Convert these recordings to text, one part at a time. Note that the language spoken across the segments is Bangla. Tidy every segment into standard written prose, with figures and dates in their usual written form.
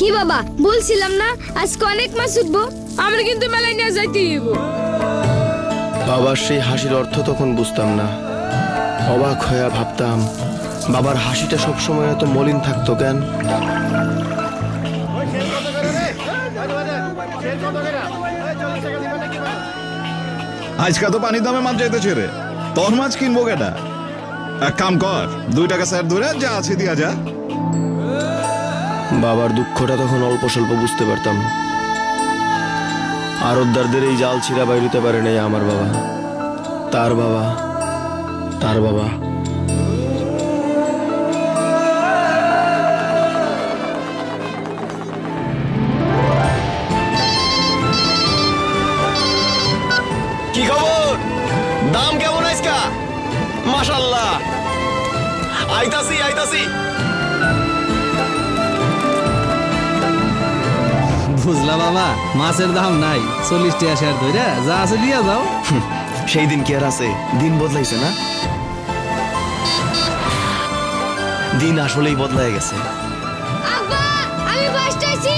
কি বাবা বলছিলাম না আজকে অনেক মাছ উঠবো, আমরা কিন্তু মেলায় নিয়ে যাইতে হইব। বাবার সেই হাসির অর্থ তখন বুঝতাম না। অবাক হয়ে ভাবতাম বাবার হাসিটা সবসময় এত মলিন থাকতো কেন। আজকা তো পানির দামে মাছ যাইতেছে রে, তোর মাছ কিনবো কেটা? এক কাম কর, 2 টাকা স্যার ধরে যা আছে দিয়া যা। বাবার দুঃখটা তখন অল্প স্বল্প বুঝতে পারতাম। আরতদারদের এই জাল ছিঁড়া বাইরিতে পারে নাই আমার বাবা, তার বাবা, তার বাবা। কি খবর? দাম কেমন আজকা? মাশাআল্লাহ, আইতাছি আইতাছি। বুঝলা বাবা, মাছের দাম নাই, 40 টাকা শেয়ার ধরে যা আছে দিয়া যাও। সেই দিন কি আর আছে? দিন বদলাইছে না? দিন আসলেই বদলায় গেছে। আব্বা আমি বাসটাইছি।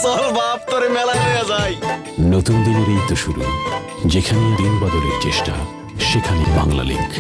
চল বাপ তোরে মেলায় নিয়ে যাই। নতুন দিনের এই তো শুরু, যেখানে দিন বদলের চেষ্টা, সেখানে বাংলা লিংক।